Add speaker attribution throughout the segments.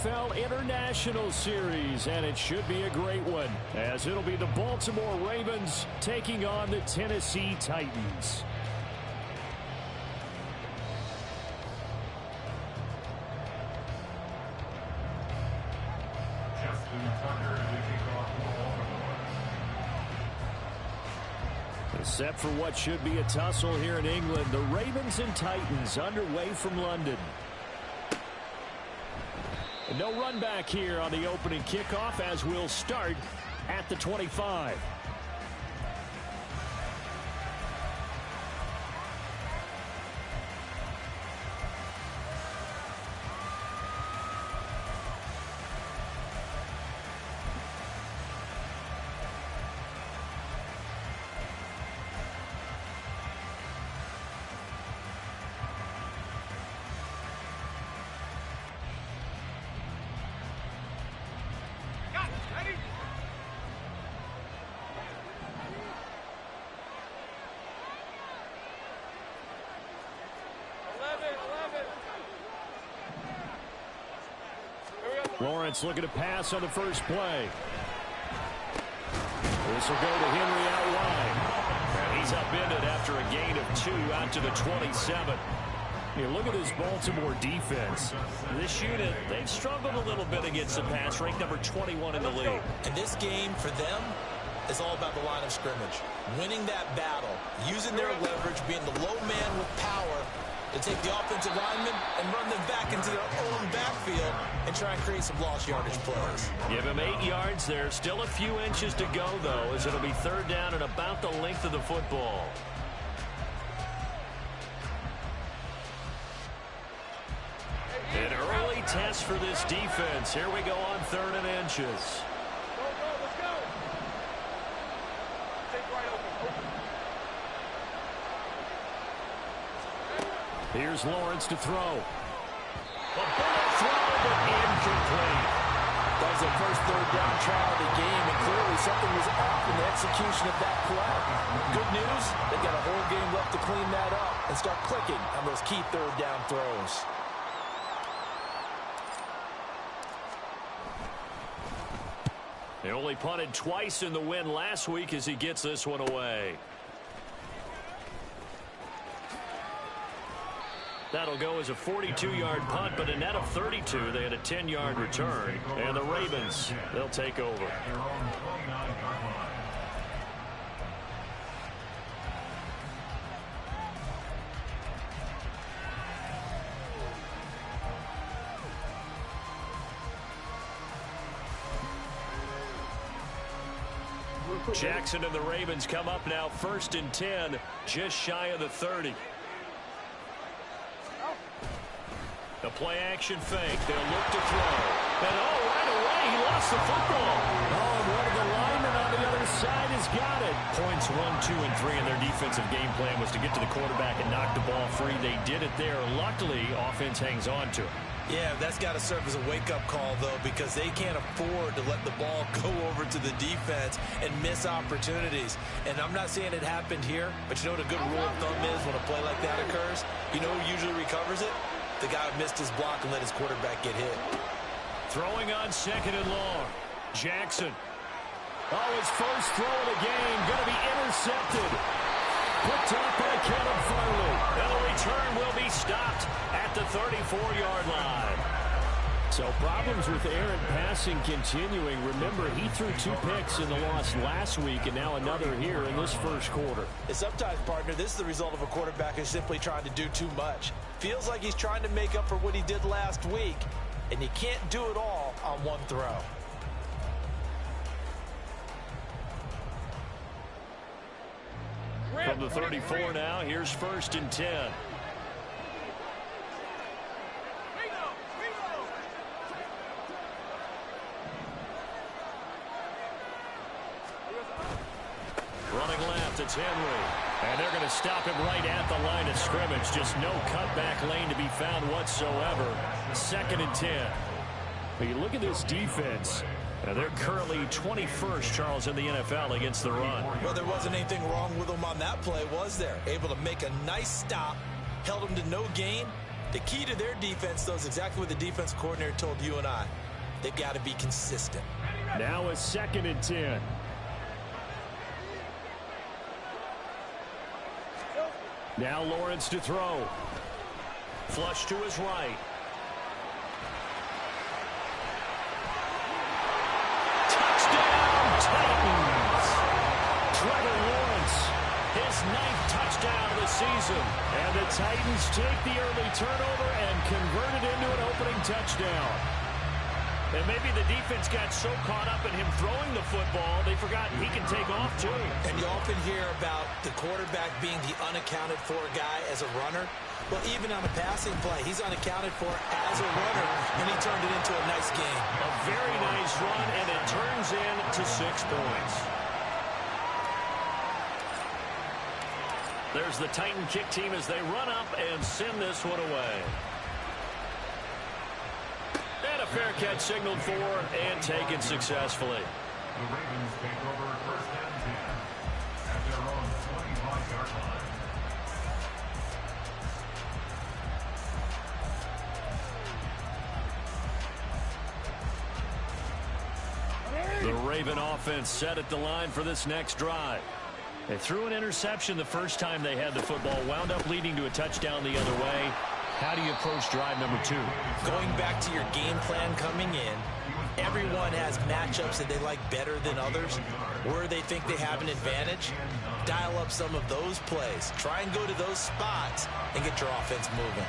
Speaker 1: NFL International Series, and it should be a great one, as it'll be the Baltimore Ravens taking on the Tennessee Titans. Set for what should be a tussle here in England. The Ravens and Titans underway from London. And no run back here on the opening kickoff, as we'll start at the 25. Lawrence looking to pass on the first play. This will go to Henry out wide. And he's upended after a gain of 2 out to the 27. You look at this Baltimore defense. This unit, they've struggled a little bit against the pass, ranked number 21 in the league.
Speaker 2: And this game for them is all about the line of scrimmage. Winning that battle, using their leverage, being the low man with power to take the offensive linemen and run them back into their own backfield and try and create some lost yardage plays.
Speaker 1: Give him 8 yards there. Still a few inches to go, though, as it'll be third down and about the length of the football. An early test for this defense. Here we go on 3rd and inches.
Speaker 3: Let's go. Take right open.
Speaker 1: Here's Lawrence to throw. A bullet throw, but incomplete.
Speaker 4: That was their first third down try of the game, and clearly something was off in the execution of that play. Good news, they've got a whole game left to clean that up and start clicking on those key third down throws.
Speaker 1: They only punted twice in the win last week as he gets this one away. That'll go as a 42-yard punt, but a net of 32. They had a 10-yard return. And the Ravens, they'll take over. Jackson and the Ravens come up now 1st and 10, just shy of the 30. The play-action fake. They'll look to throw. And, right away, he lost the football. And one of the linemen on the other side has got it. Points 1, 2, and 3 in their defensive game plan was to get to the quarterback and knock the ball free. They did it there. Luckily, offense hangs on to it.
Speaker 2: Yeah, that's got to serve as a wake-up call, though, because they can't afford to let the ball go over to the defense and miss opportunities. And I'm not saying it happened here, but you know what a good rule of thumb is when a play like that occurs? You know who usually recovers it? The guy who missed his block and let his quarterback get hit.
Speaker 1: Throwing on 2nd and long. Jackson. His first throw of the game. Going to be intercepted. Picked up by Kevin Farley. And the return will be stopped at the 34-yard line. So problems with Aaron passing continuing. Remember, he threw 2 picks in the loss last week, and now another here in this first quarter.
Speaker 4: And sometimes, partner, this is the result of a quarterback who's simply trying to do too much. Feels like he's trying to make up for what he did last week, and you can't do it all on one throw.
Speaker 1: From the 34 now, here's 1st and 10. Running left, it's Henry. And they're going to stop him right at the line of scrimmage. Just no cutback lane to be found whatsoever. 2nd and 10. But you look at this defense. They're currently 21st, Charles, in the NFL against the run.
Speaker 2: Well, there wasn't anything wrong with them on that play, was there? Able to make a nice stop, held him to no gain, The key to their defense, though, is exactly what the defense coordinator told you and I. They've got to be consistent.
Speaker 1: Now a 2nd and 10. Now Lawrence to throw. Flush to his right. Touchdown, Titans! Trevor Lawrence, his 9th touchdown of the season. And the Titans take the early turnover and convert it into an opening touchdown. And maybe the defense got so caught up in him throwing the football, they forgot he can take off too.
Speaker 2: And you often hear about the quarterback being the unaccounted for guy as a runner. Well, even on a passing play, he's unaccounted for as a runner, and he turned it into a nice game.
Speaker 1: A very nice run, and it turns into 6 points. There's the Titan kick team as they run up and send this one away. And a fair catch signaled for and taken successfully.
Speaker 5: The Ravens take over 1st and 10 at their own 25-yard line.
Speaker 1: The Raven offense set at the line for this next drive. They threw an interception the first time they had the football, wound up leading to a touchdown the other way. How do you approach drive number 2?
Speaker 2: Going back to your game plan coming in, everyone has matchups that they like better than others, where they think they have an advantage. Dial up some of those plays. Try and go to those spots and get your offense moving.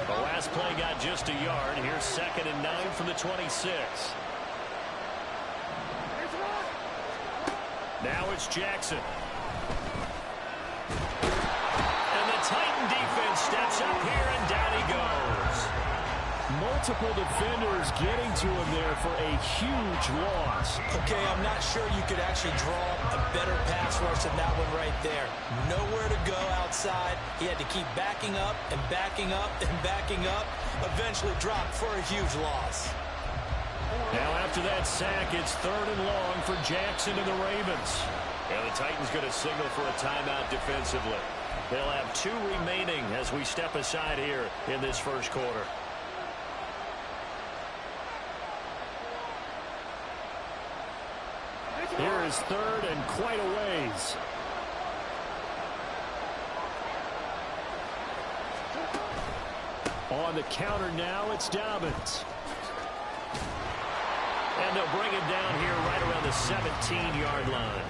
Speaker 1: The last play got just a yard. Here's 2nd and 9 from the 26. Now it's Jackson. And the Titan defense steps up here, and down he goes. Multiple defenders getting to him there for a huge loss.
Speaker 2: Okay, I'm not sure you could actually draw a better pass rush than that one right there. Nowhere to go outside. He had to keep backing up and backing up and backing up. Eventually dropped for a huge loss.
Speaker 1: Now after that sack, it's 3rd and long for Jackson and the Ravens. And the Titans going to signal for a timeout defensively. They'll have 2 remaining as we step aside here in this first quarter. Here is 3rd and quite a ways. On the counter now, it's Dobbins. And they'll bring him down here right around the 17-yard line.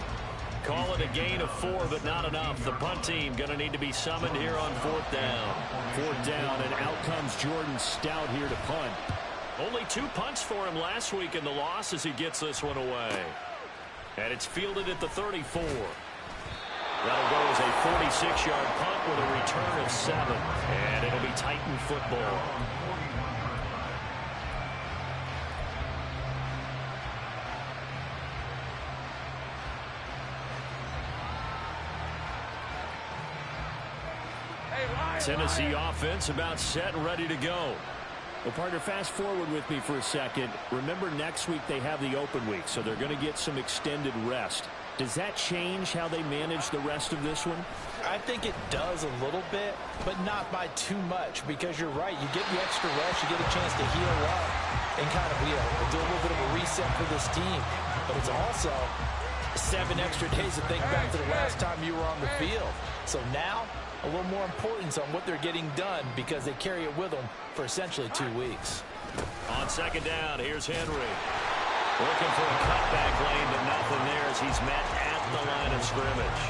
Speaker 1: Call it a gain of 4, but not enough. The punt team going to need to be summoned here on 4th down. 4th down, and out comes Jordan Stout here to punt. Only 2 punts for him last week in the loss as he gets this one away. And it's fielded at the 34. That'll go as a 46-yard punt with a return of 7. And it'll be Titan football. Tennessee offense about set and ready to go. Well, partner, fast forward with me for a second. Remember, next week they have the open week, so they're going to get some extended rest. Does that change how they manage the rest of this one?
Speaker 4: I think it does a little bit, but not by too much, because you're right. You get the extra rest, you get a chance to heal up and kind of do a little bit of a reset for this team. But it's also 7 extra days to think back to the last time you were on the field. So now, a little more importance on what they're getting done because they carry it with them for essentially 2 weeks.
Speaker 1: On 2nd down, here's Henry. Looking for a cutback lane, but nothing there as he's met at the line of scrimmage.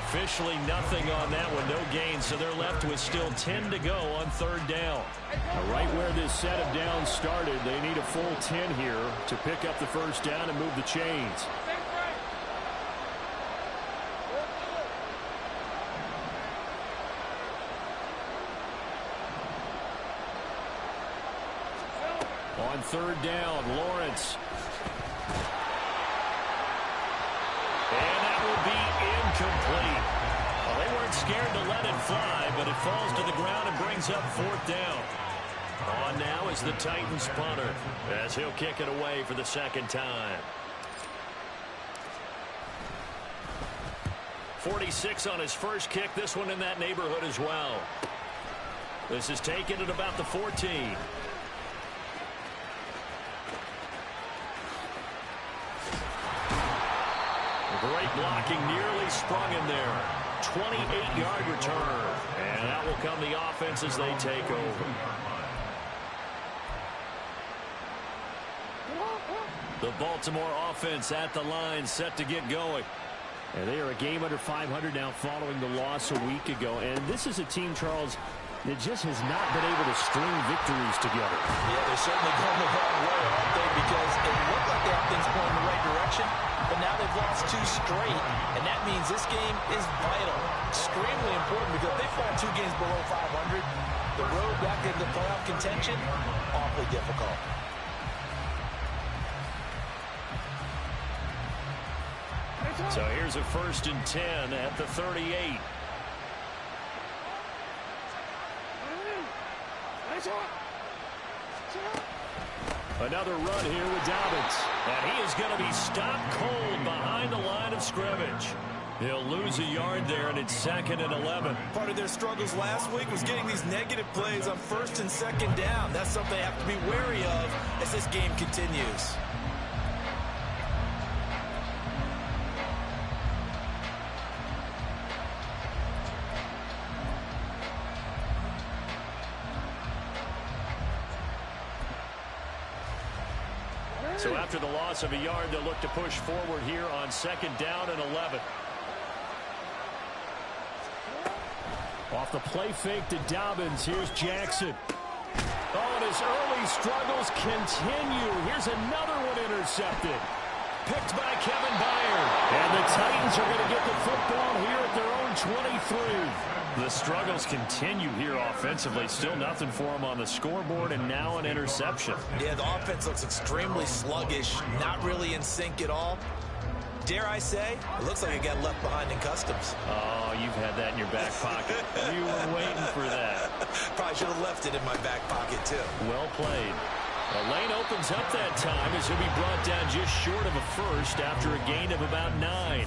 Speaker 1: Officially nothing on that one, no gain, so they're left with still 10 to go on 3rd down. Now, right where this set of downs started, they need a full 10 here to pick up the 1st down and move the chains. On 3rd down, Lawrence. And that will be incomplete. Well, they weren't scared to let it fly, but it falls to the ground and brings up fourth down. On now is the Titans punter, as he'll kick it away for the second time. 46 on his first kick. This one in that neighborhood as well. This is taken at about the 14. Great blocking, nearly sprung in there. 28-yard return. And that will come the offense as they take over. The Baltimore offense at the line, set to get going. And they are a game under 500 now following the loss a week ago. And this is a team, Charles, that just has not been able to string victories together.
Speaker 4: Yeah, they're certainly going the wrong way, aren't they? Because it looked like they have things going in the right direction, but now they've lost 2 straight, and that means this game is vital, extremely important, because if they fall 2 games below 500, the road back into playoff contention, awfully difficult.
Speaker 1: So here's a 1st and 10 at the 38. Another run here with Dobbins. And he is going to be stopped cold behind the line of scrimmage. He'll lose a yard there, and it's 2nd and 11.
Speaker 2: Part of their struggles last week was getting these negative plays on 1st and 2nd down. That's something they have to be wary of as this game continues.
Speaker 1: So after the loss of a yard, they'll look to push forward here on 2nd down and 11. Off the play fake to Dobbins. Here's Jackson. Oh, and his early struggles continue. Here's another one intercepted. Picked by Kevin Byard. And the Titans are going to get the football here at their own 23. The struggles continue here offensively. Still nothing for them on the scoreboard, and now an interception.
Speaker 2: Yeah, the offense looks extremely sluggish, not really in sync at all. Dare I say, it looks like it got left behind in customs.
Speaker 1: Oh, you've had that in your back pocket. You were waiting for that.
Speaker 2: Probably should have left it in my back pocket, too.
Speaker 1: Well played. The lane opens up that time as he'll be brought down just short of a first after a gain of about 9.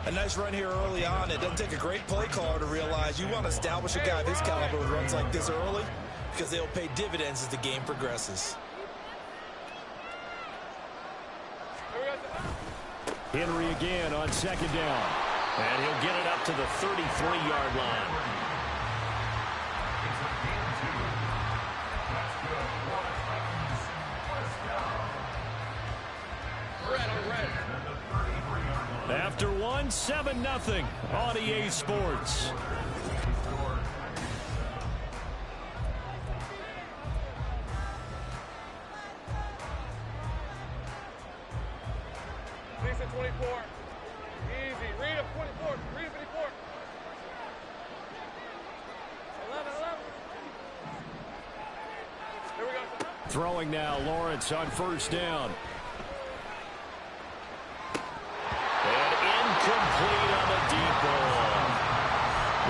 Speaker 2: A nice run here early on. It doesn't take a great play caller to realize you want to establish a guy of his caliber who runs like this early, because they'll pay dividends as the game progresses.
Speaker 1: Henry again on 2nd down. And he'll get it up to the 33-yard line. After one, 7-0 on EA Sports.
Speaker 3: Lisa 24. Easy. Read him 24. Read him 54. 11. Here we go.
Speaker 1: Throwing now, Lawrence on 1st down. Complete on the deep ball.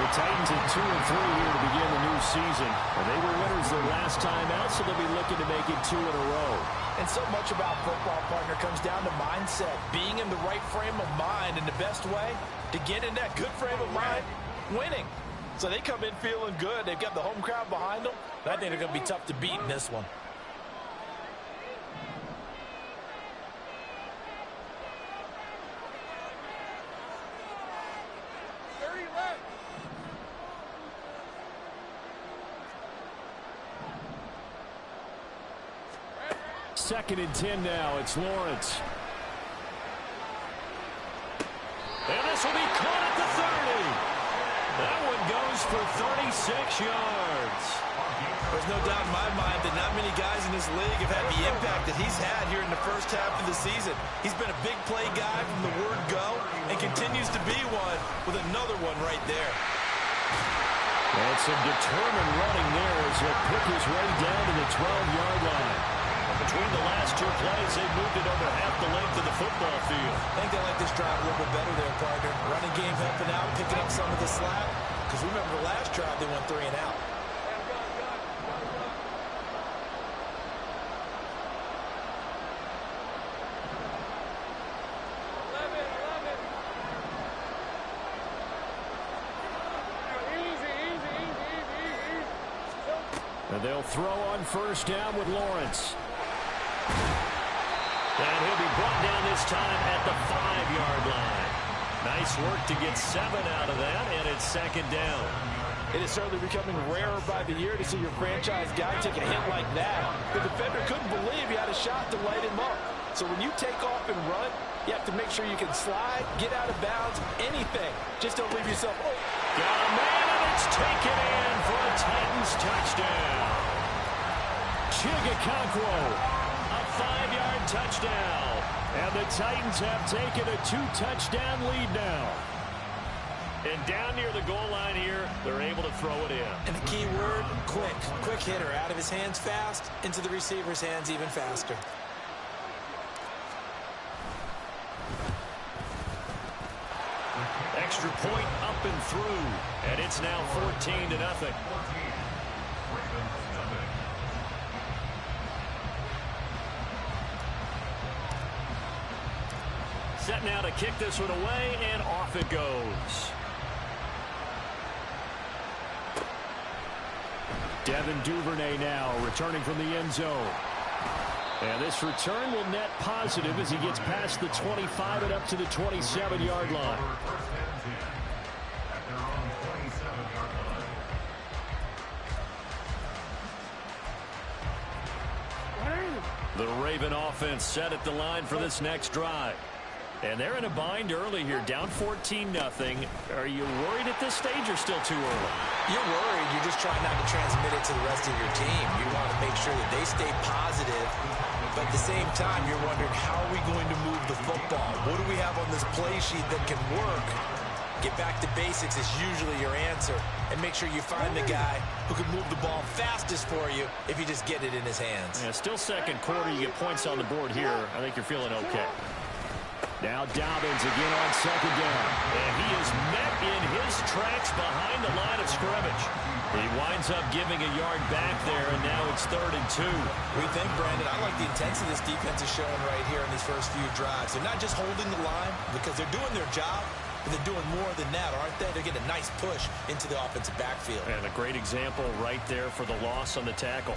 Speaker 1: The Titans at 2-3 here to begin the new season. And they were winners their last time out, so they'll be looking to make it 2 in a row.
Speaker 4: And so much about football, partner, comes down to mindset. Being in the right frame of mind, and the best way to get in that good frame of mind, winning. So they come in feeling good. They've got the home crowd behind them. I think they're going to be tough to beat in this one.
Speaker 1: Second and 10 now. It's Lawrence. And this will be caught at the 30. That one goes for 36 yards.
Speaker 2: There's no doubt in my mind that not many guys in this league have had the impact that he's had here in the first half of the season. He's been a big play guy from the word go and continues to be one with another one right there.
Speaker 1: And some determined running there as he'll pick his way down to the 12-yard line. Between the last 2 plays, they moved it over half the length of the football field.
Speaker 2: I think they like this drive a little bit better there, partner. Running game helping out, picking up some of the slack. because remember the last drive they went 3 and out.
Speaker 1: And they'll throw on first down with Lawrence. And he'll be brought down this time at the 5-yard line. Nice work to get 7 out of that, and it's second down.
Speaker 4: It is certainly becoming rarer by the year to see your franchise guy take a hit like that. The defender couldn't believe he had a shot to light him up. So when you take off and run, you have to make sure you can slide, get out of bounds, anything. Just don't leave yourself open.
Speaker 1: Got a man, and it's taken in for a Titans touchdown. Chigakonkwo, a 5-yard touchdown. And the Titans have taken a 2-touchdown lead now. And down near the goal line here, they're able to throw it in.
Speaker 2: And the key word, quick. Quick hitter, out of his hands fast, into the receiver's hands even faster.
Speaker 1: Extra point up and through, and it's now 14-0. Set now to kick this one away, and off it goes. Devin Duvernay now returning from the end zone. And this return will net positive as he gets past the 25 and up to the 27-yard line. The Raven offense set at the line for this next drive. And they're in a bind early here, down 14-0. Are you worried at this stage or still too early?
Speaker 2: You're worried. You're just trying not to transmit it to the rest of your team. You want to make sure that they stay positive. But at the same time, you're wondering, how are we going to move the football? What do we have on this play sheet that can work? Get back to basics is usually your answer. And make sure you find the guy who can move the ball fastest for you if you just get it in his hands.
Speaker 1: Yeah, still second quarter. You get points on the board here. I think you're feeling okay. Now Dobbins again on second down. And he is met in his tracks behind the line of scrimmage. He winds up giving a yard back there, and now it's 3rd and 2.
Speaker 2: We think, Brandon, I like the intensity this defense is showing right here in these first few drives. They're not just holding the line because they're doing their job, but they're doing more than that, aren't they? They're getting a nice push into the offensive backfield.
Speaker 1: And a great example right there for the loss on the tackle.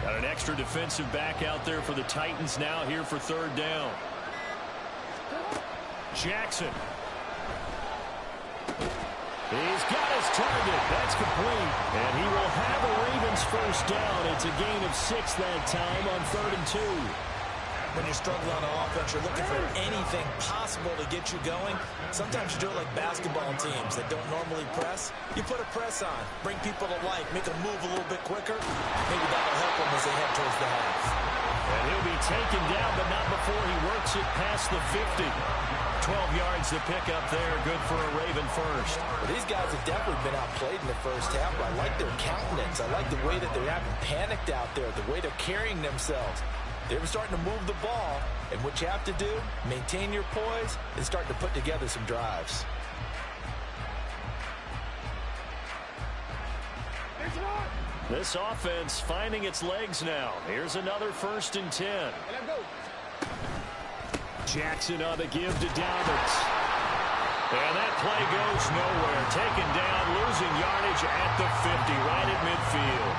Speaker 1: Got an extra defensive back out there for the Titans now here for 3rd down. Jackson. He's got his target. That's complete. And he will have a Ravens first down. It's a gain of 6 that time on 3rd and 2.
Speaker 2: When you're struggling on offense, you're looking for anything possible to get you going. Sometimes you do it like basketball teams that don't normally press. You put a press on, bring people to life, make them move a little bit quicker. Maybe that'll help them as they head towards the half.
Speaker 1: And he'll be taken down, but not before he works it past the 50. 12 yards to pick up there. Good for a Raven first.
Speaker 4: Well, these guys have definitely been outplayed in the first half. I like their countenance. I like the way that they haven't panicked out there, the way they're carrying themselves. They were starting to move the ball, and what you have to do, maintain your poise and start to put together some drives.
Speaker 1: This offense finding its legs now. Here's another 1st and 10. Jackson on the give to Dobbins. And that play goes nowhere. Taken down, losing yardage at the 50, right at midfield.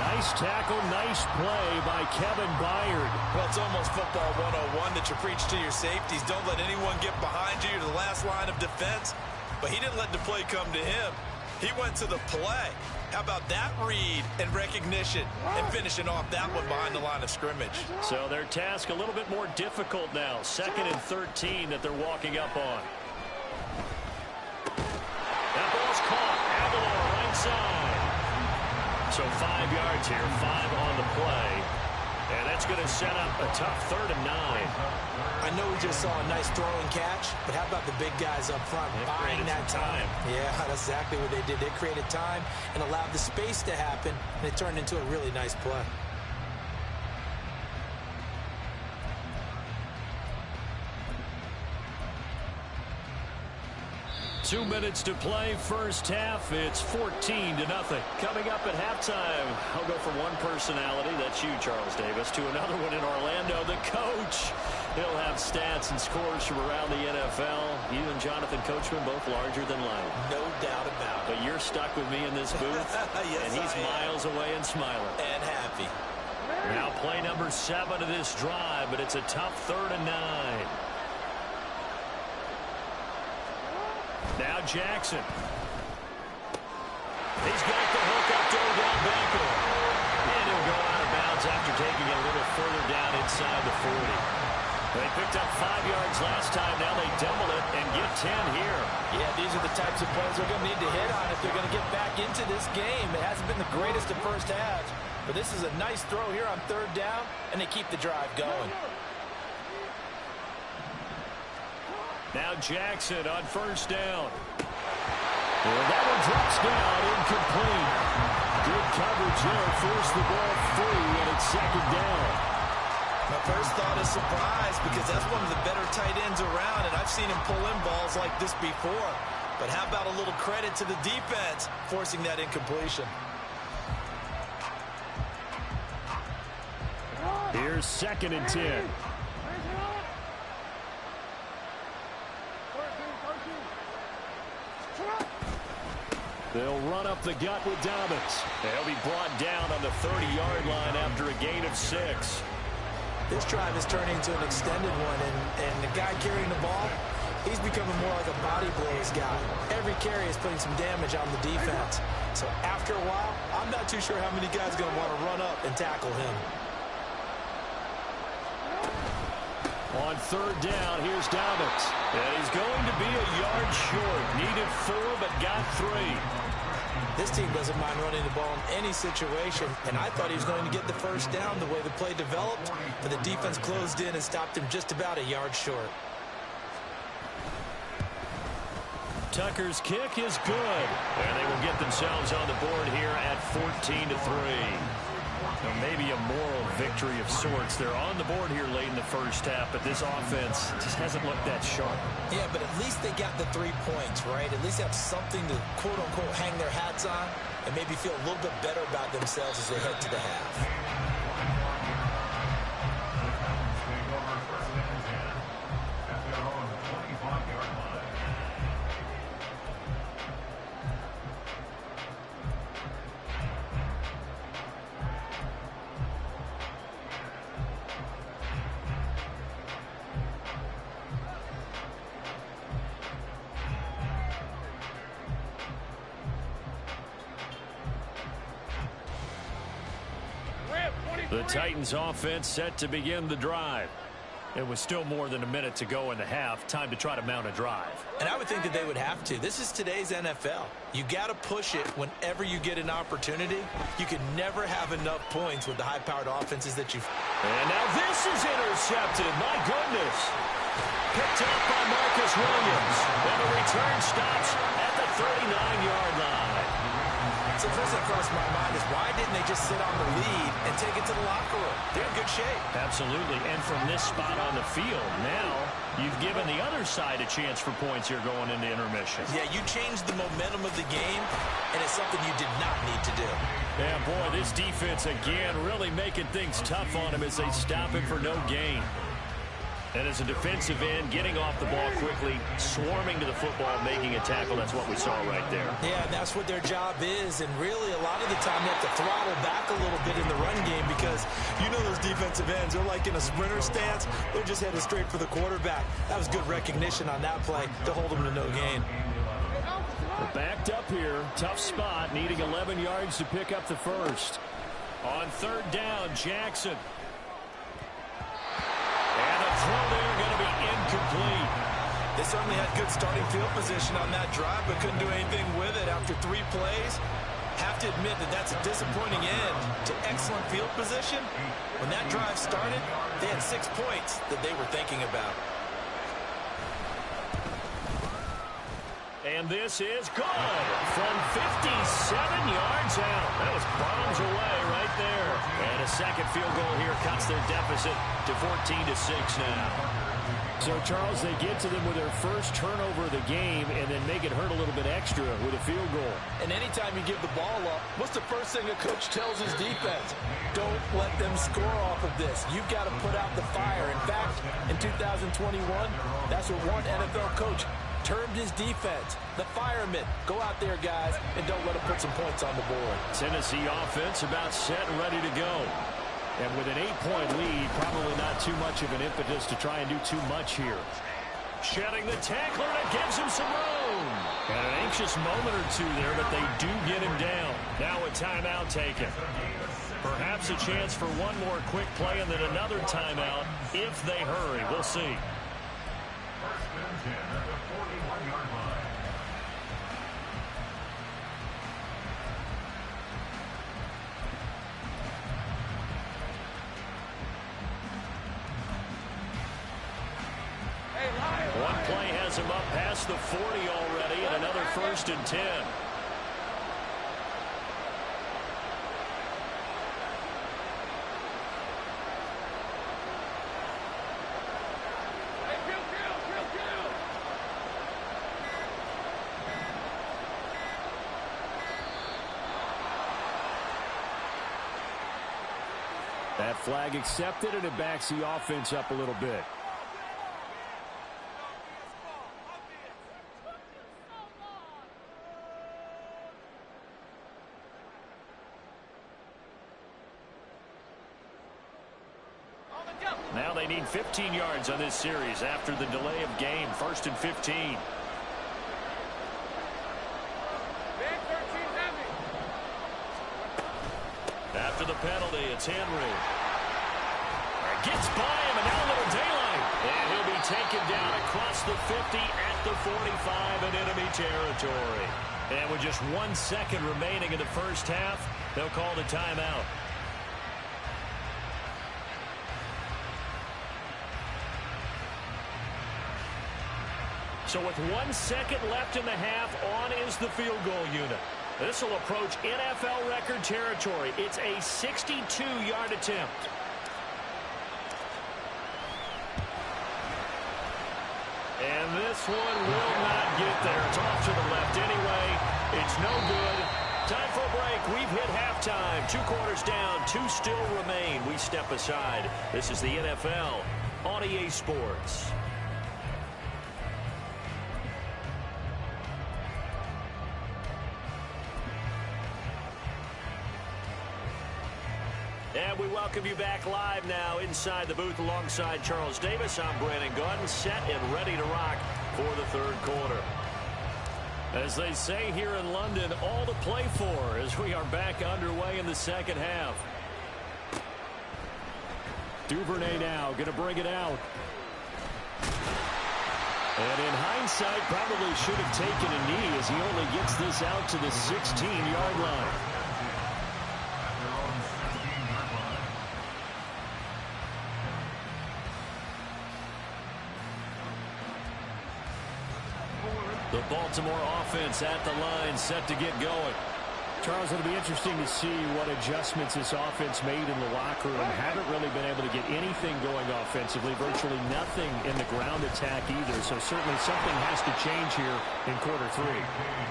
Speaker 1: Nice tackle, nice play by Kevin Byard.
Speaker 2: Well, it's almost football 101 that you preach to your safeties. Don't let anyone get behind you. You're the last line of defense. But he didn't let the play come to him. He went to the play. How about that read and recognition and finishing off that one behind the line of scrimmage?
Speaker 1: So their task a little bit more difficult now. 2nd and 13 that they're walking up on. That ball's caught. Aguilar right side. So 5 yards here, 5 on the play. And that's going to set up a tough 3rd and 9.
Speaker 4: I know we just saw a nice throw and catch, but how about the big guys up front buying that time? Yeah, that's exactly what they did. They created time and allowed the space to happen, and it turned into a really nice play.
Speaker 1: 2 minutes to play, first half. It's 14-0. Coming up at halftime, I'll go from one personality, that's you, Charles Davis, to another one in Orlando, the coach. He'll have stats and scores from around the NFL. You and Jonathan Coachman both larger than life.
Speaker 4: No doubt about it.
Speaker 1: But you're stuck with me in this booth,
Speaker 4: yes,
Speaker 1: and he's miles away and smiling.
Speaker 4: And happy.
Speaker 1: Now play number 7 of this drive, but it's a tough 3rd and 9. Now Jackson. He's got the hook up to down Banker. And he'll go out of bounds after taking it a little further down inside the 40. They picked up 5 yards last time. Now they double it and get 10 here.
Speaker 4: Yeah, these are the types of plays they're going to need to hit on if they're going to get back into this game. It hasn't been the greatest of first halves, but this is a nice throw here on 3rd down, and they keep the drive going.
Speaker 1: Now Jackson on 1st down. And that one drops down, incomplete. Good coverage there, forced the ball free, and it's 2nd down.
Speaker 2: My first thought is surprise, because that's one of the better tight ends around, and I've seen him pull in balls like this before. But how about a little credit to the defense forcing that incompletion?
Speaker 1: Here's 2nd and 10. They'll run up the gut with Dobbins. They'll be brought down on the 30-yard line after a gain of 6.
Speaker 4: This drive is turning into an extended one, and the guy carrying the ball, he's becoming more like a body blows guy. Every carry is putting some damage on the defense. So after a while, I'm not too sure how many guys are going to want to run up and tackle him.
Speaker 1: On 3rd down, here's Dobbins. And he's going to be a yard short. Needed 4, but got 3.
Speaker 4: This team doesn't mind running the ball in any situation, and I thought he was going to get the 1st down the way the play developed, but the defense closed in and stopped him just about a yard short.
Speaker 1: Tucker's kick is good. And they will get themselves on the board here at 14-3. Now maybe a moral victory of sorts. They're on the board here late in the first half, but this offense just hasn't looked that sharp.
Speaker 4: Yeah, but at least they got the 3 points, right? At least have something to, quote-unquote, hang their hats on and maybe feel a little bit better about themselves as they head to the half.
Speaker 1: The Titans offense set to begin the drive. It was still more than a minute to go in the half. Time to try to mount a drive.
Speaker 4: And I would think that they would have to. This is today's NFL. You got to push it whenever you get an opportunity. You can never have enough points with the high-powered offenses that you've...
Speaker 1: And now this is intercepted. My goodness. Picked up by Marcus Williams. And the return stops at the 39-yard line.
Speaker 4: So the first thing that crossed my mind is why didn't they just sit on the lead and take it to the locker room? They're in good shape.
Speaker 1: Absolutely. And from this spot on the field, now you've given the other side a chance for points here going into intermission.
Speaker 4: Yeah, you changed the momentum of the game, and it's something you did not need to do.
Speaker 1: Yeah, boy, this defense again really making things tough on him as they stop him for no gain. And as a defensive end, getting off the ball quickly, swarming to the football, making a tackle, that's what we saw right there.
Speaker 4: Yeah, and that's what their job is, and really a lot of the time they have to throttle back a little bit in the run game because you know those defensive ends, they're like in a sprinter stance, they're just headed straight for the quarterback. That was good recognition on that play to hold them to no gain.
Speaker 1: We're backed up here, tough spot, needing 11 yards to pick up the first. On 3rd down, Jackson. And the throw there going to be incomplete.
Speaker 2: They certainly had good starting field position on that drive, but couldn't do anything with it after 3 plays. Have to admit that that's a disappointing end to excellent field position. When that drive started, they had 6 points that they were thinking about.
Speaker 1: And this is good from 57 yards out. That was bombs away right there. And a second field goal here cuts their deficit to 14-6 now. So, Charles, they get to them with their first turnover of the game and then make it hurt a little bit extra with a field goal.
Speaker 4: And anytime you give the ball up, what's the first thing a coach tells his defense? Don't let them score off of this. You've got to put out the fire. In fact, in 2021, that's what one NFL coach termed his defense, the firemen. Go out there, guys, and don't let them put some points on the board.
Speaker 1: Tennessee offense about set and ready to go. And with an 8-point lead, probably not too much of an impetus to try and do too much here. Shedding the tackler, and it gives him some room. And an anxious moment or two there, but they do get him down. Now a timeout taken. Perhaps a chance for one more quick play and then another timeout if they hurry. We'll see.
Speaker 5: First and 10 at the 41-yard line.
Speaker 1: One play has him up past the 40 already, and another 1st and 10. That flag accepted, and it backs the offense up a little bit. Now they need 15 yards on this series after the delay of game. 1st and 15. After the penalty, it's Henry. Gets by him, and now a little daylight. And he'll be taken down across the 50 at the 45 in enemy territory. And with just 1 second remaining in the first half, they'll call the timeout. So with 1 second left in the half, on is the field goal unit. This will approach NFL record territory. It's a 62-yard attempt. And this one will not get there. It's off to the left anyway. It's no good. Time for a break. We've hit halftime. 2 quarters down. 2 still remain. We step aside. This is the NFL on EA Sports. And we welcome you back live now inside the booth alongside Charles Davis. I'm Brandon Gaudin, set and ready to rock for the 3rd quarter. As they say here in London, all to play for as we are back underway in the 2nd half. Duvernay now going to bring it out. And in hindsight, probably should have taken a knee as he only gets this out to the 16-yard line. The Baltimore offense at the line, set to get going. Charles, it'll be interesting to see what adjustments this offense made in the locker room. Haven't really been able to get anything going offensively, virtually nothing in the ground attack either. So certainly something has to change here in quarter 3.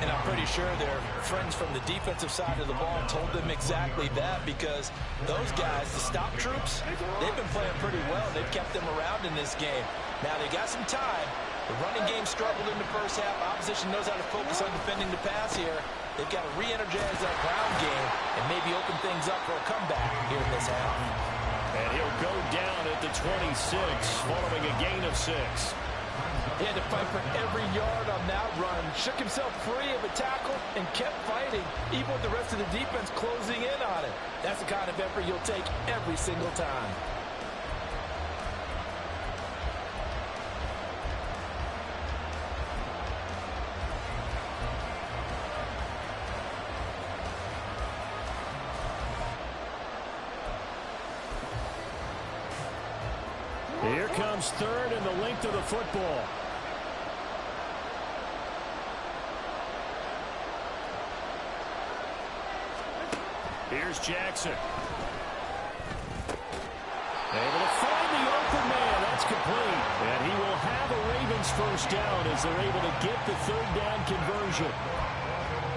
Speaker 4: And I'm pretty sure their friends from the defensive side of the ball told them exactly that, because those guys, the stop troops, they've been playing pretty well. They've kept them around in this game. Now they got some time. The running game struggled in the first half. Opposition knows how to focus on defending the pass here. They've got to re-energize that ground game and maybe open things up for a comeback here in this half.
Speaker 1: And he'll go down at the 26 following a gain of 6.
Speaker 4: He had to fight for every yard on that run. Shook himself free of a tackle and kept fighting, even with the rest of the defense closing in on it. That's the kind of effort you'll take every single time.
Speaker 1: comes third and the length of the football. Here's Jackson. Able to find the open man. That's complete. And he will have a Ravens first down as they're able to get the third down conversion.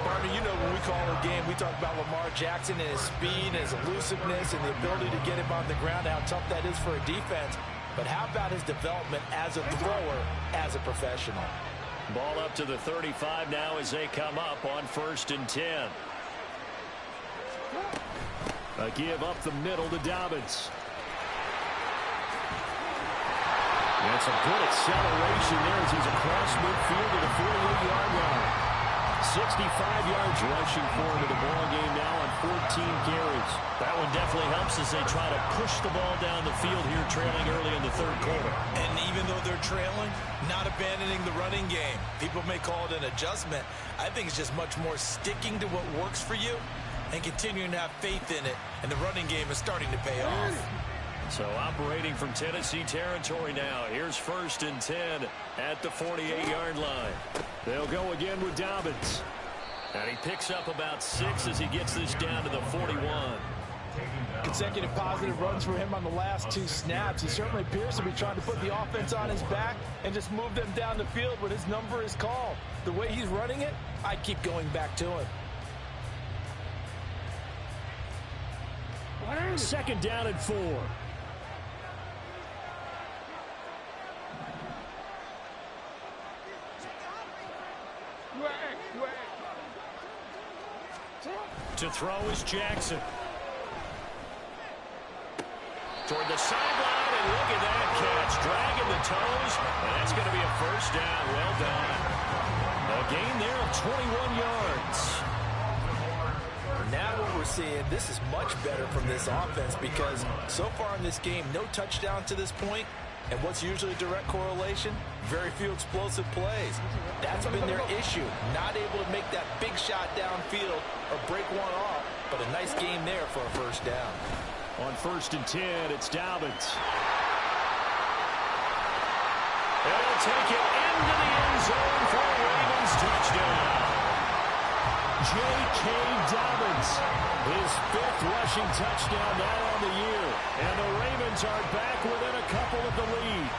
Speaker 4: Partner, you know when we call a game, we talk about Lamar Jackson and his speed and his elusiveness and the ability to get him on the ground, how tough that is for a defense. But how about his development as a thrower, as a professional?
Speaker 1: Ball up to the 35 now as they come up on 1st and 10. A give up the middle to Dobbins. That's a good acceleration there as he's across midfield to the 48-yard line. 65 yards rushing for him in the ball game now on 14 carries. That one definitely helps as they try to push the ball down the field here, trailing early in the third quarter.
Speaker 2: And even though they're trailing, not abandoning the running game. People may call it an adjustment. I think it's just much more sticking to what works for you and continuing to have faith in it. And the running game is starting to pay off.
Speaker 1: So operating from Tennessee territory now. Here's 1st and 10 at the 48-yard line. They'll go again with Dobbins. And he picks up about 6 as he gets this down to the 41.
Speaker 4: Consecutive positive runs for him on the last 2 snaps. He certainly appears to be trying to put the offense on his back and just move them down the field when his number is called. The way he's running it, I keep going back to him.
Speaker 1: 2nd down and 4. To throw is Jackson. Toward the sideline, and look at that catch. Dragging the toes, and that's going to be a first down. Well done. A gain there of 21 yards.
Speaker 4: Now what we're seeing, this is much better from this offense because so far in this game, no touchdown to this point. And what's usually a direct correlation? Very few explosive plays. That's been their issue. Not able to make that big shot downfield or break one off. But a nice game there for a first down.
Speaker 1: On 1st and 10, it's Dobbins. They'll take it into the end zone for a Ravens touchdown. J.K. Dobbins, his 5th rushing touchdown now on the year. And the Ravens are back within a couple of the lead.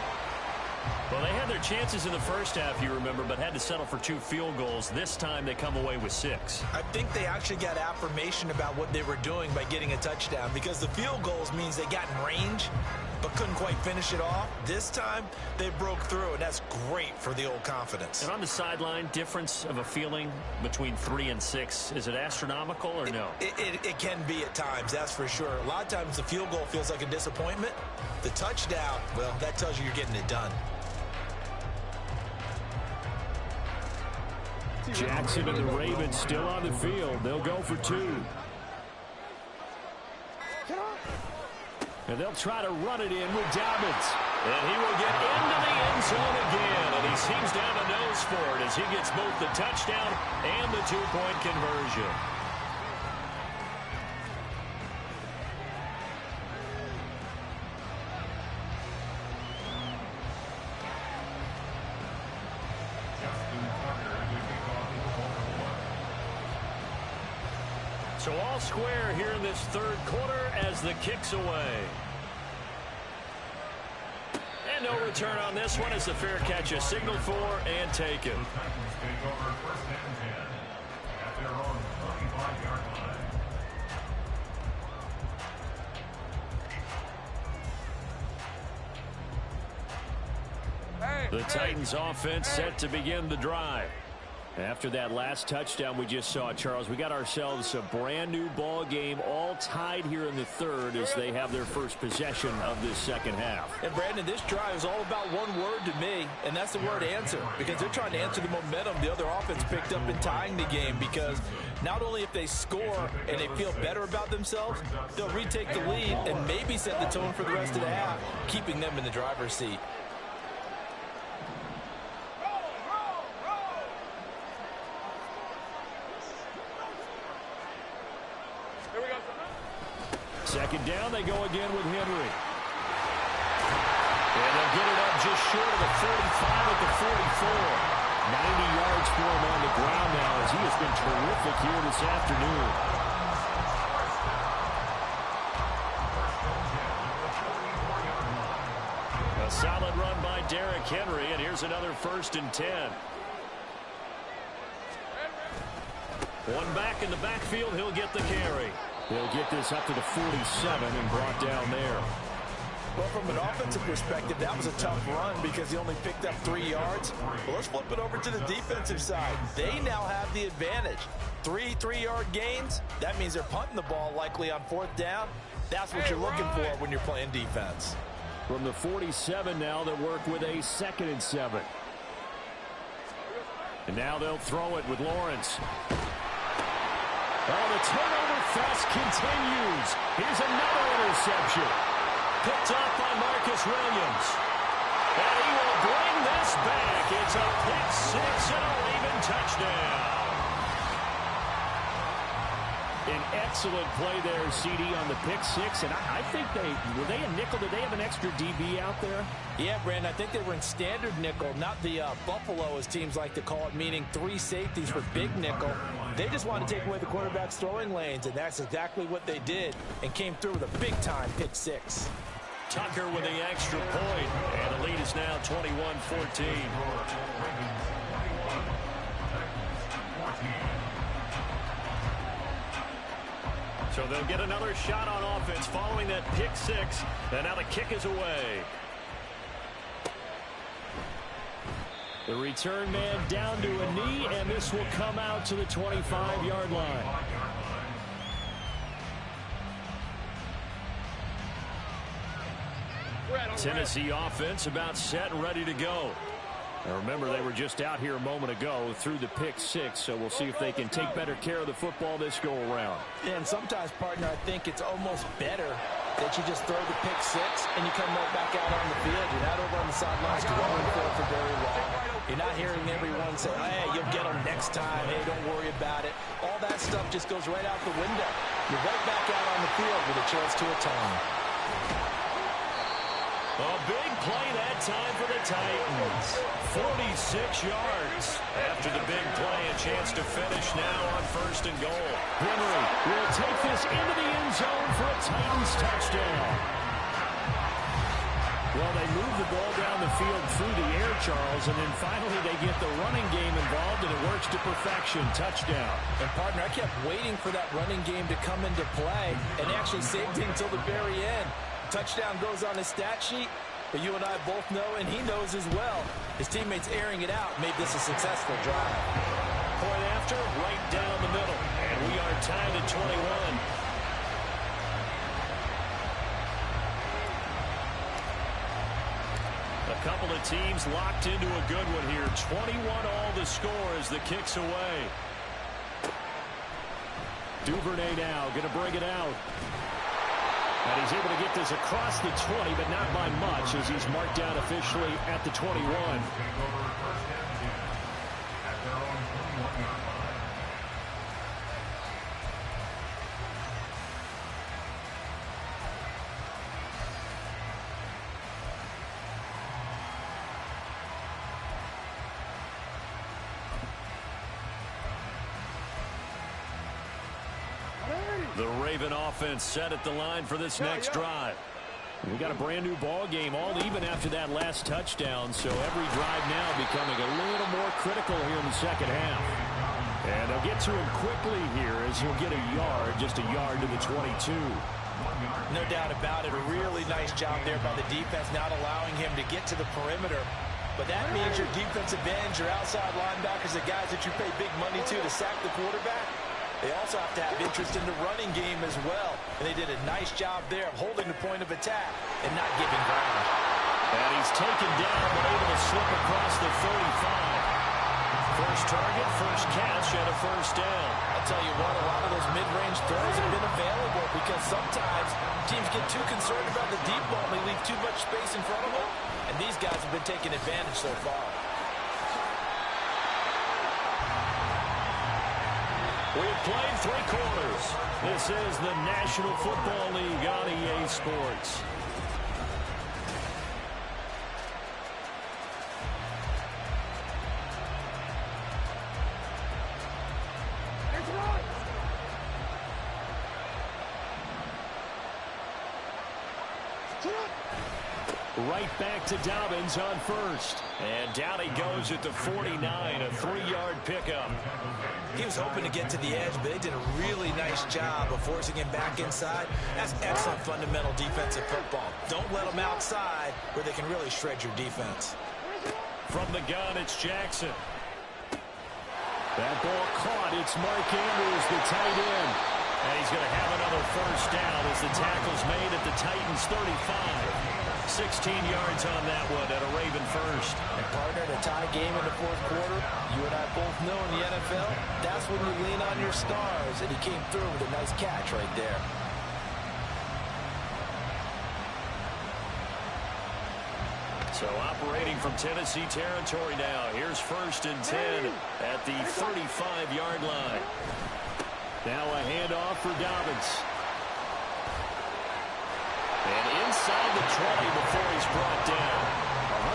Speaker 1: Well, they had their chances in the first half, you remember, but had to settle for 2 field goals. This time they come away with 6.
Speaker 2: I think they actually got affirmation about what they were doing by getting a touchdown because the field goals means they got in range but couldn't quite finish it off. This time, they broke through, and that's great for the old confidence.
Speaker 1: And on the sideline, difference of a feeling between 3 and 6, is it astronomical or no?
Speaker 2: It can be at times, that's for sure. A lot of times the field goal feels like a disappointment. The touchdown, well, that tells you you're getting it done.
Speaker 1: Jackson and the Ravens still on the field. They'll go for 2. And they'll try to run it in with Dobbins. And he will get into the end zone again. And he seems to have a nose for it as he gets both the touchdown and the 2-point conversion. So all square here in this third quarter as the kick's away. And no return on this one as the fair catch is signaled for and taken.
Speaker 5: The Titans take over 1st and 10 at their own 25-yard line.
Speaker 1: The Titans offense set to begin the drive. After that last touchdown we just saw, Charles, we got ourselves a brand new ball game, all tied here in the third as they have their first possession of this second half.
Speaker 4: And Brandon, this drive is all about one word to me, and that's the word answer, because they're trying to answer the momentum the other offense picked up in tying the game, because not only if they score and they feel better about themselves, they'll retake the lead and maybe set the tone for the rest of the half, keeping them in the driver's seat.
Speaker 1: Second down, they go again with Henry. And they'll get it up just short of the 45 at the 44. 90 yards for him on the ground now as he has been terrific here this afternoon. A solid run by Derrick Henry, and here's another 1st and 10. One back in the backfield, he'll get the carry. He'll get this up to the 47 and brought down there.
Speaker 4: Well, from an offensive perspective, that was a tough run because he only picked up 3 yards. Well, let's flip it over to the defensive side. They now have the advantage. 3 3-yard gains. That means they're punting the ball likely on 4th down. That's what you're looking for when you're playing defense.
Speaker 1: From the 47 now, they work with a 2nd and 7. And now they'll throw it with Lawrence. Oh, the turnover fest continues. Here's another interception. Picked off by Marcus Williams. And he will bring this back. It's a pick 6 and a Raven touchdown. An excellent play there, CD, on the pick 6. And I think were they a nickel? Did they have an extra DB out there?
Speaker 4: Yeah, Brandon, I think they were in standard nickel, not the Buffalo, as teams like to call it, meaning 3 safeties for big nickel. They just wanted to take away the quarterback's throwing lanes, and that's exactly what they did and came through with a big-time pick 6.
Speaker 1: Tucker with the extra point, and the lead is now 21-14. So they'll get another shot on offense following that pick 6, and now the kick is away. The return man down to a knee, and this will come out to the 25-yard line. Tennessee offense about set and ready to go. Now remember, they were just out here a moment ago through the pick 6, so we'll see if they can take better care of the football this go around.
Speaker 4: And sometimes, partner, I think it's almost better that you just throw the pick 6 and you come right back out on the field. You're not over on the sidelines going for very long. You're not hearing everyone say, hey, you'll get them next time. Hey, don't worry about it. All that stuff just goes right out the window. You're right back out on the field with a chance to atone.
Speaker 1: A big play that time for the Titans. 46 yards. After the big play, a chance to finish now on 1st and goal. Henry will take this into the end zone for a Titans touchdown. Well, they move the ball down the field through the air, Charles, and then finally they get the running game involved, and it works to perfection. Touchdown.
Speaker 4: And, partner, I kept waiting for that running game to come into play and actually saved it until the very end. Touchdown goes on his stat sheet, but you and I both know, and he knows as well, his teammates airing it out made this a successful drive.
Speaker 1: Point after, right down the middle, and we are tied at 21. A couple of teams locked into a good one here. 21 all the score as the kick's away. Duvernay now going to bring it out. And he's able to get this across the 20, but not by much, as he's marked down officially at the 21. The Raven offense set at the line for this next drive. We got a brand new ball game, all even after that last touchdown, so every drive now becoming a little more critical here in the second half. And they'll get to him quickly here as he'll get a yard, just a yard to the 22.
Speaker 4: No doubt about it. A really nice job there by the defense, not allowing him to get to the perimeter. But that means your defensive ends, your outside linebackers, the guys that you pay big money to sack the quarterback, they also have to have interest in the running game as well. And they did a nice job there of holding the point of attack and not giving ground.
Speaker 1: And he's taken down, but able to slip across the 35. First target, first catch, and a first down.
Speaker 4: I'll tell you what, a lot of those mid-range throws have been available because sometimes teams get too concerned about the deep ball and they leave too much space in front of them. And these guys have been taking advantage so far.
Speaker 1: We've played 3 quarters. This is the National Football League on EA Sports. Right back to Dobbins on first. And down he goes at the 49, a 3-yard pickup.
Speaker 2: He was hoping to get to the edge, but they did a really nice job of forcing him back inside. That's excellent fundamental defensive football. Don't let them outside where they can really shred your defense.
Speaker 1: From the gun, it's Jackson. That ball caught. It's Mark Andrews, the tight end. And he's going to have another first down as the tackle's made at the Titans' 35. 16 yards on that one at a Raven first.
Speaker 4: And partner, in a tie game in the fourth quarter, you and I both know in the NFL, that's when you lean on your stars, and he came through with a nice catch right there.
Speaker 1: So operating from Tennessee territory now. Here's first and 10 at the 35-yard line. Now a handoff for Dobbins. And inside the 20 before he's brought down.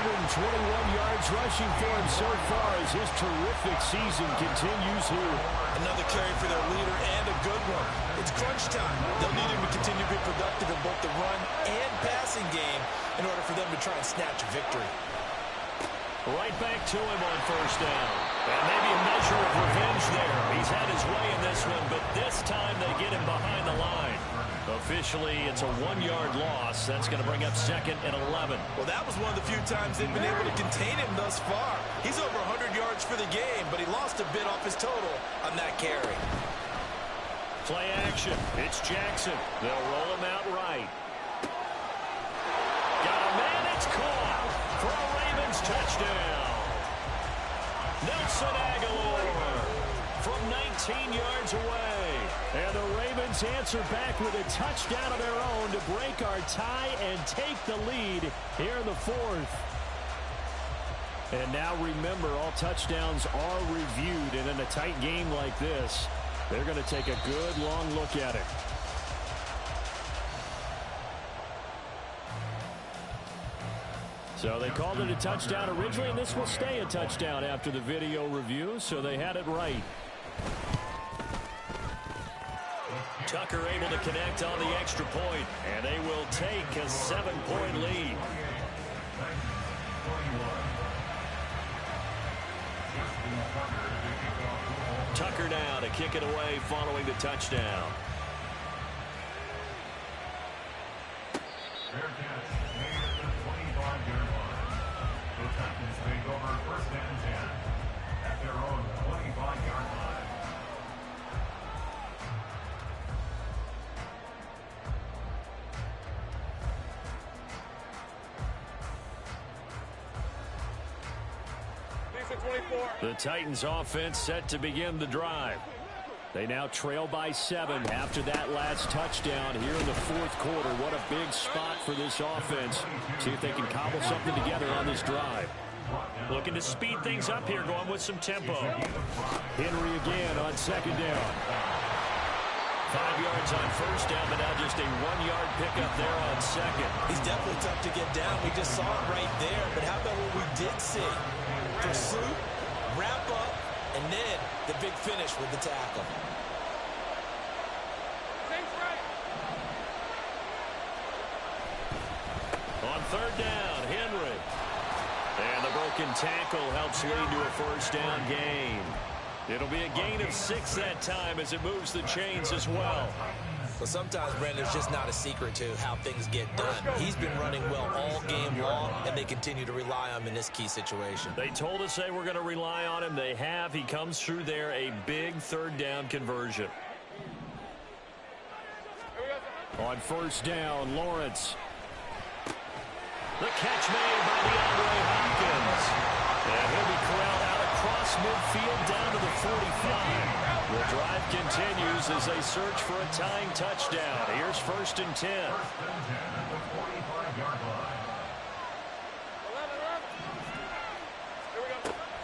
Speaker 1: 121 yards rushing for him so far as his terrific season continues here.
Speaker 2: Another carry for their leader and a good one. It's crunch time. They'll need him to continue to be productive in both the run and passing game in order for them to try and snatch a victory.
Speaker 1: Right back to him on first down. And maybe a measure of revenge there. He's had his way in this one, but this time they get him behind the line. Officially, it's a 1-yard loss. That's going to bring up second and 11.
Speaker 2: Well, that was one of the few times they've been able to contain him thus far. He's over 100 yards for the game, but he lost a bit off his total on that carry.
Speaker 1: Play action. It's Jackson. They'll roll him out right. Got a man. It's caught for a Ravens touchdown. Nelson Aguilar from 19 yards away. And the Ravens answer back with a touchdown of their own to break our tie and take the lead here in the fourth. And now remember, all touchdowns are reviewed. And in a tight game like this, they're going to take a good long look at it. So they called it a touchdown originally, and this will stay a touchdown after the video review, so they had it right. Tucker able to connect on the extra point, and they will take a 7-point lead. Tucker now to kick it away following the touchdown.
Speaker 5: Fair catch made at the 25-yard line. The Titans take over first and 10 at their own 25-yard line.
Speaker 1: The Titans offense set to begin the drive. They now trail by 7 after that last touchdown here in the fourth quarter. What a big spot for this offense. See if they can cobble something together on this drive. Looking to speed things up here, going with some tempo. Henry again on second down. 5 yards on first down, but now just a 1-yard pickup there on second.
Speaker 2: He's definitely tough to get down. We just saw it right there. But how about what we did see? Pursuit, wrap up, and then the big finish with the tackle.
Speaker 1: On third down, Henry. And the broken tackle helps lead to a first down gain. It'll be a gain of 6 that time as it moves the chains as well.
Speaker 2: Well, sometimes, Brandon, there's just not a secret to how things get done. He's been running well all game long, and they continue to rely on him in this key situation.
Speaker 1: They told us they were going to rely on him. They have. He comes through there, a big third down conversion. On first down, Lawrence. The catch made by DeAndre Hopkins. And he'll be corralled out across midfield down to the 45. The drive continues as they search for a tying touchdown. Here's first and 10.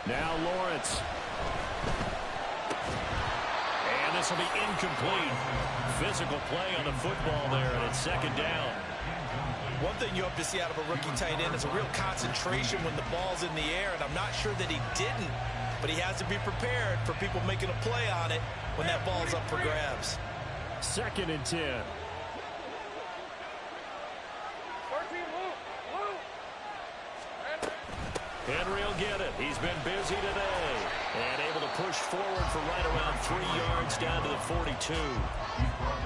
Speaker 1: Now Lawrence. And this will be incomplete. Physical play on the football there, and it's second down.
Speaker 2: One thing you hope to see out of a rookie tight end is a real concentration when the ball's in the air, and I'm not sure that he didn't, but he has to be prepared for people making a play on it when that ball's up for grabs.
Speaker 1: Second and 10. he'll get it. He's been busy today. And able to push forward for right around 3 yards down to the 42.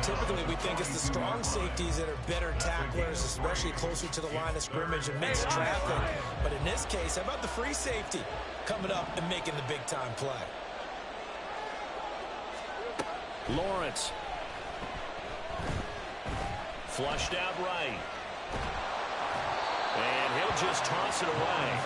Speaker 2: Typically, we think it's the strong safeties that are better tacklers, especially closer to the line of scrimmage amidst traffic. But in this case, how about the free safety coming up and making the big-time play?
Speaker 1: Lawrence. Flushed out right. And he'll just toss it away.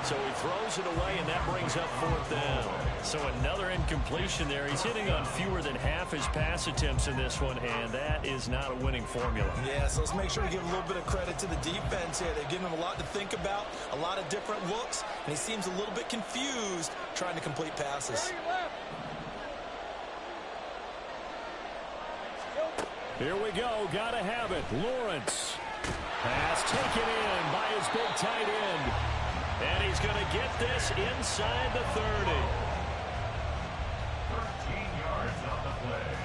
Speaker 1: So he throws it away, and that brings up 4th down. So another incompletion there. He's hitting on fewer than half his pass attempts in this one, and that is not a winning formula.
Speaker 2: Yeah, so let's make sure we give a little bit of credit to the defense here. They've given him a lot to think about, a lot of different looks, and he seems a little bit confused trying to complete passes.
Speaker 1: Here we go. Gotta have it. Lawrence. Pass taken in by his big tight end. And he's going to get this inside the 30.
Speaker 5: 13 yards on the play.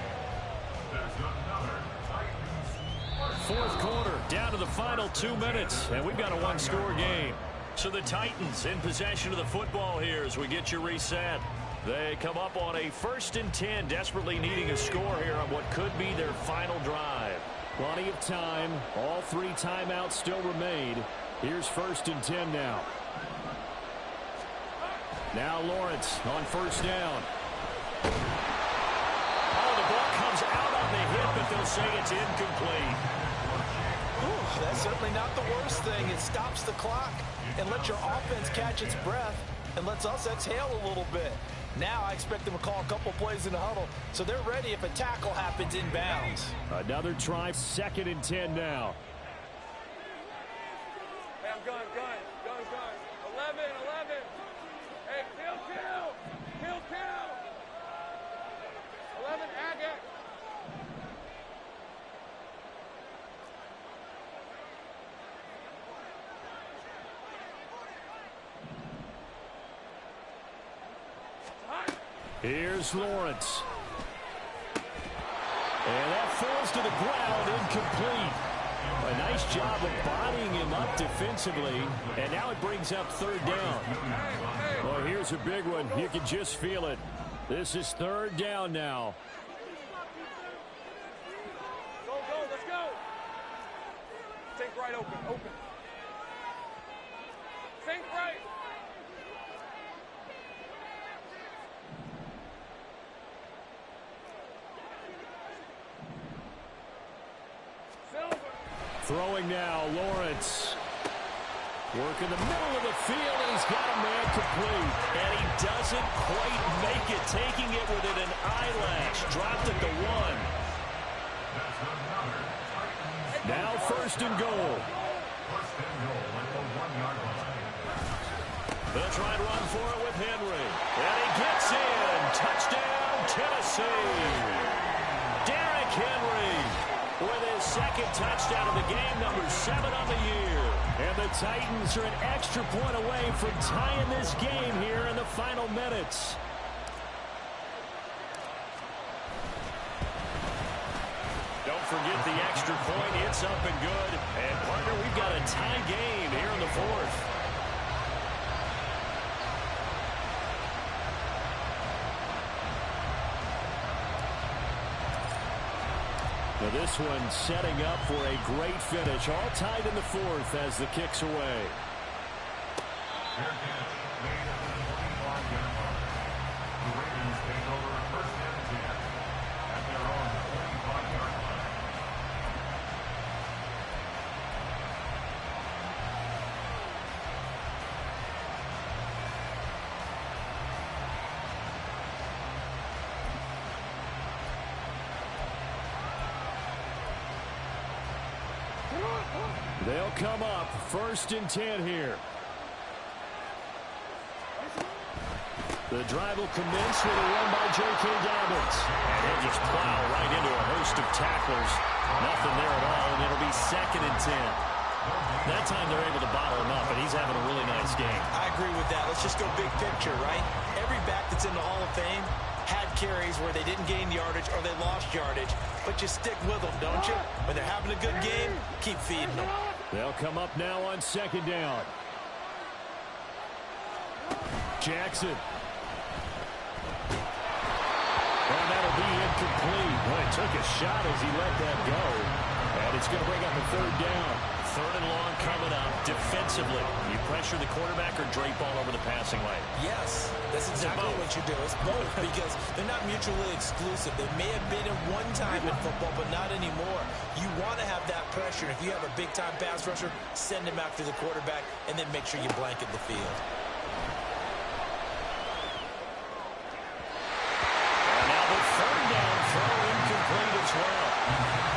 Speaker 5: There's another Titans.
Speaker 1: 4th quarter, down to the final 2 minutes, and we've got a 1-score game. So the Titans in possession of the football here as we get you reset. They come up on a 1st and 10, desperately needing a score here on what could be their final drive. Plenty of time. All 3 timeouts still remain. Here's 1st and 10 now. Now Lawrence on 1st down. Oh, the ball comes out on the hit, but they'll say it's incomplete.
Speaker 2: Ooh, that's certainly not the worst thing. It stops the clock and lets your offense catch its breath and lets us exhale a little bit. Now I expect them to call a couple plays in the huddle, so they're ready if a tackle happens inbounds.
Speaker 1: Another try, 2nd and 10 now.
Speaker 3: Hey, I'm gun. 11. Hey, kill. 11, Agate.
Speaker 1: Here's Lawrence. And that falls to the ground, incomplete. A nice job of bodying him up defensively, and now it brings up 3rd down. Well, here's a big one. You can just feel it. This is 3rd down now.
Speaker 3: Go, let's go. Think right, open. Think right.
Speaker 1: Throwing now, Lawrence. Work in the middle of the field, and he's got a man complete. And he doesn't quite make it, taking it within an eyelash. Dropped at the 1. Now 1st and goal. They'll try to run for it with Henry. And he gets in. Touchdown, Tennessee. Derrick Henry with his 2nd touchdown of the game, number 7 on the year. And the Titans are an extra point away from tying this game here in the final minutes. Don't forget the extra point. It's up and good. And, partner, we've got a tie game here in the 4th. Now this one setting up for a great finish. All tied in the 4th as the kick's away. They'll come up 1st and 10 here. The drive will commence with a run by J.K. Dobbins. And he'll just plow right into a host of tacklers. Nothing there at all, and it'll be 2nd and 10. That time they're able to bottle him up, and he's having a really nice game.
Speaker 2: I agree with that. Let's just go big picture, right? Every back that's in the Hall of Fame had carries where they didn't gain yardage or they lost yardage. But you stick with them, don't you? When they're having a good game, keep feeding them.
Speaker 1: They'll come up now on 2nd down. Jackson. And that'll be incomplete. Well, he took a shot as he let that go. And it's going to bring up a third down.
Speaker 6: Third and long coming up. Defensively, you pressure the quarterback or drape all over the passing lane?
Speaker 2: Yes, that's exactly what you do. It's both because they're not mutually exclusive. They may have been at one time in football, but not anymore. You want to have that pressure. If you have a big-time pass rusher, send him after the quarterback, and then make sure you blanket the field.
Speaker 1: And now the third down throw incomplete as well.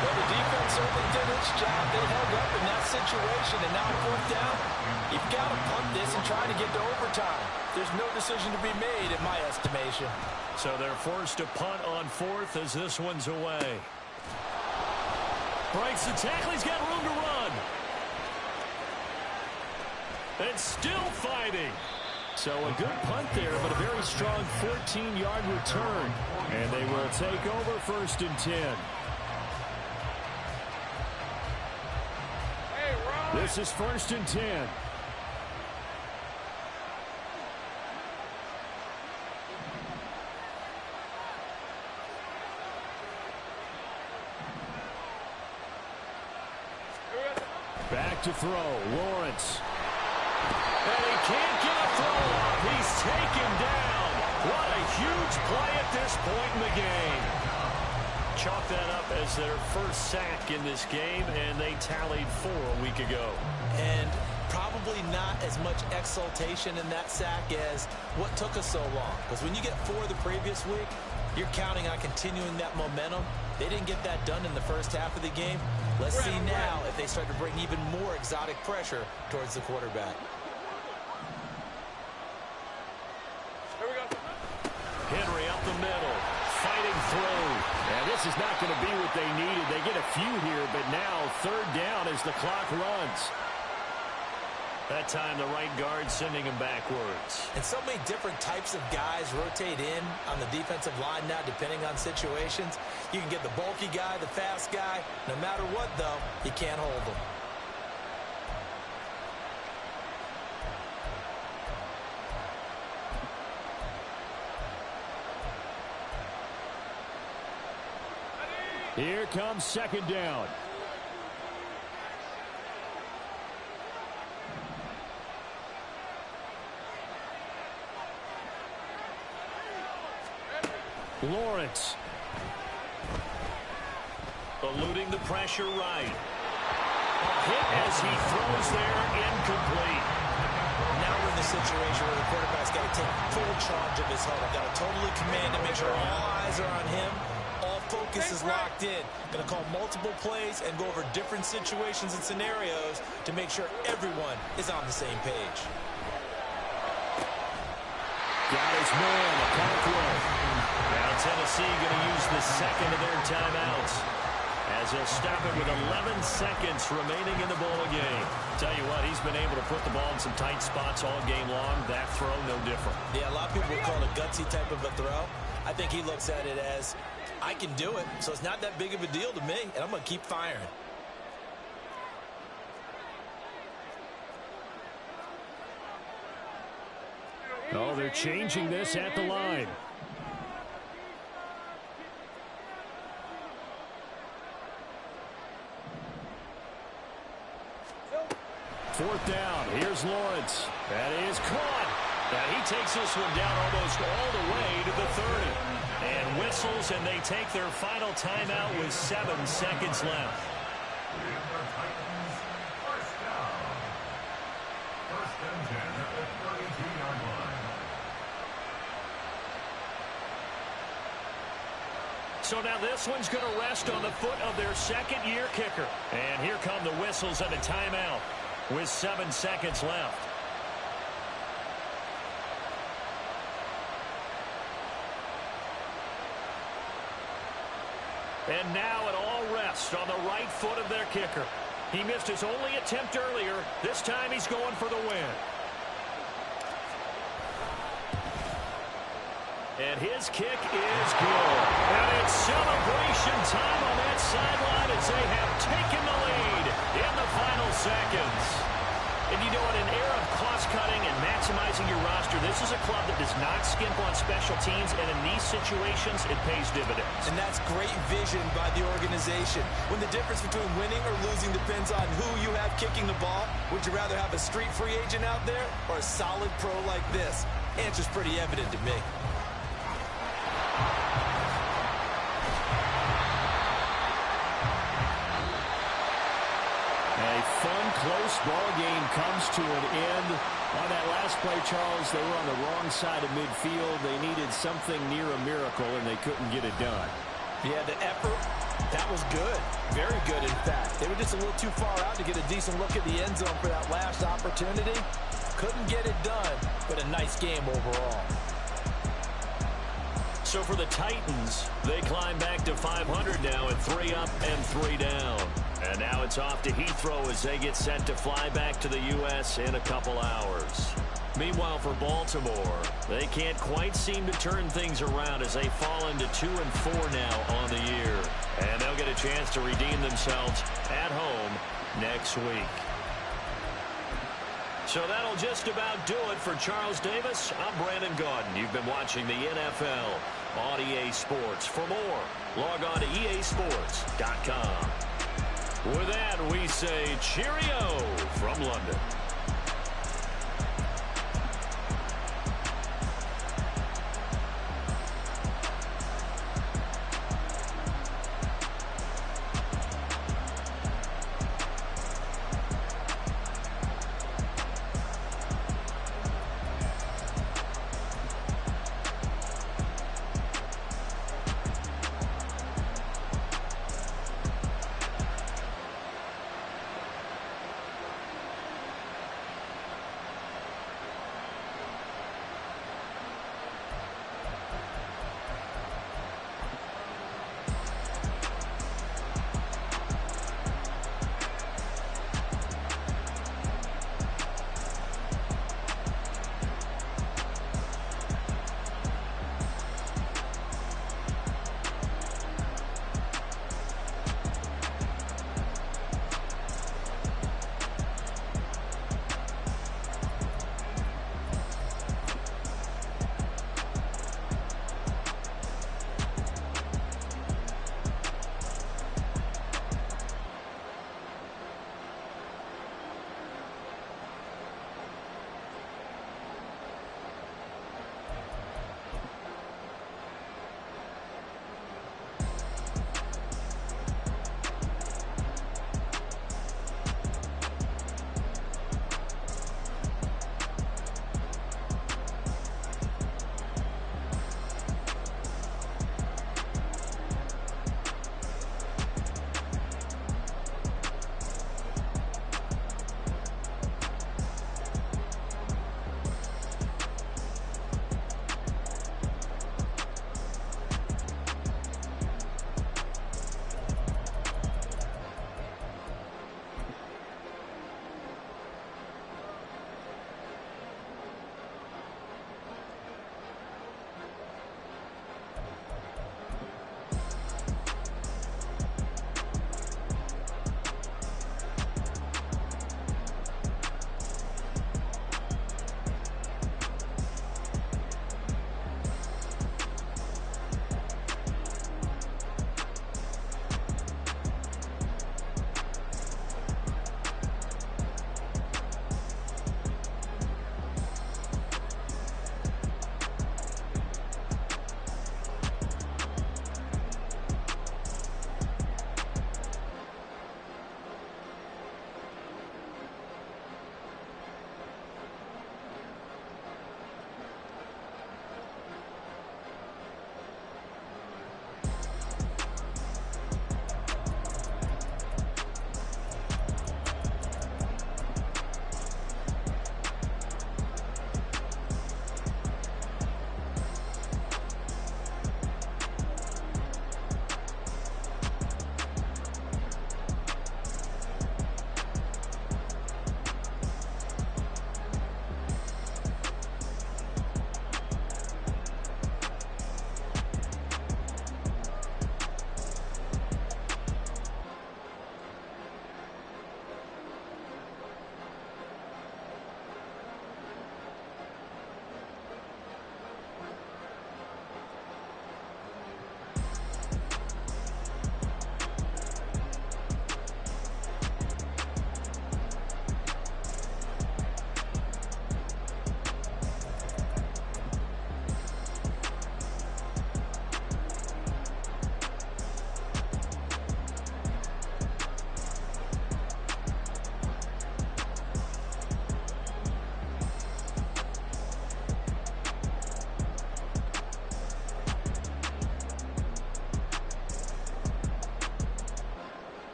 Speaker 4: Well, the defense certainly did its job. They held up in that situation, and now fourth down, you've got to punt this and try to get to overtime. There's no decision to be made in my estimation.
Speaker 1: So they're forced to punt on fourth as this one's away. Breaks the tackle. He's got room to run. And still fighting. So a good punt there, but a very strong 14-yard return. And they will take over 1st and 10. This is 1st and 10. Back to throw. Lawrence. And he can't get a throw off. He's taken down. What a huge play at this point in the game.
Speaker 6: Chalk that up as their first sack in this game, and they tallied 4 a week ago.
Speaker 2: And probably not as much exultation in that sack as what took us so long. Because when you get 4 the previous week, you're counting on continuing that momentum. They didn't get that done in the first half of the game. Let's see now if they start to bring even more exotic pressure towards the quarterback.
Speaker 1: Henry up the middle, fighting through. And this is not going to be what they needed. They get a few here, but now third down as the clock runs.
Speaker 6: That time the right guard sending him backwards.
Speaker 2: And so many different types of guys rotate in on the defensive line now depending on situations. You can get the bulky guy, the fast guy. No matter what, though, you can't hold them.
Speaker 1: Here comes 2nd down. Lawrence.
Speaker 6: Eluding the pressure right.
Speaker 1: A hit as he throws there, incomplete.
Speaker 2: Now we're in the situation where the quarterback's got to take full charge of his huddle. Got to totally command and make sure all eyes are on him. All focus is locked in. Going to call multiple plays and go over different situations and scenarios to make sure everyone is on the same page.
Speaker 1: Got his man, Cockrell.
Speaker 6: Now Tennessee going to use the second of their timeouts as they'll stop it with 11 seconds remaining in the ball game. Tell you what, he's been able to put the ball in some tight spots all game long. That throw, no different.
Speaker 2: Yeah, a lot of people would call it a gutsy type of a throw. I think he looks at it as, I can do it, so it's not that big of a deal to me, and I'm going to keep firing.
Speaker 1: Oh, they're changing this at the line. Fourth down. Here's Lawrence. That is caught.
Speaker 6: Now he takes this one down almost all the way to the 30. And whistles, and they take their final timeout with 7 seconds left.
Speaker 5: First down. 1st and 10 at the 32-yard line.
Speaker 1: So now this one's going to rest on the foot of their second-year kicker. And here come the whistles and a timeout with 7 seconds left. And now it all rests on the right foot of their kicker. He missed his only attempt earlier. This time he's going for the win. And his kick is good. And it's celebration time on that sideline as they have taken the lead in the final seconds. And you know, in an era of cost-cutting and maximizing your roster, this is a clock
Speaker 6: skimp on special teams, and in these situations, it pays dividends.
Speaker 2: And that's great vision by the organization. When the difference between winning or losing depends on who you have kicking the ball, would you rather have a street free agent out there or a solid pro like this? Answer's pretty evident to me.
Speaker 1: A fun, close ball game comes to an end. On that last play, Charles, they were on the wrong side of midfield. They needed something near a miracle, and they couldn't get it done.
Speaker 4: Yeah, the effort, that was good. Very good, in fact. They were just a little too far out to get a decent look at the end zone for that last opportunity. Couldn't get it done, but a nice game overall.
Speaker 6: So for the Titans, they climb back to 500 now at 3 up and 3 down. And now it's off to Heathrow as they get set to fly back to the U.S. in a couple hours. Meanwhile, for Baltimore, they can't quite seem to turn things around as they fall into 2-4 now on the year. And they'll get a chance to redeem themselves at home next week. So that'll just about do it for Charles Davis. I'm Brandon Gaudin. You've been watching the NFL on EA Sports. For more, log on to easports.com. With that, we say cheerio from London.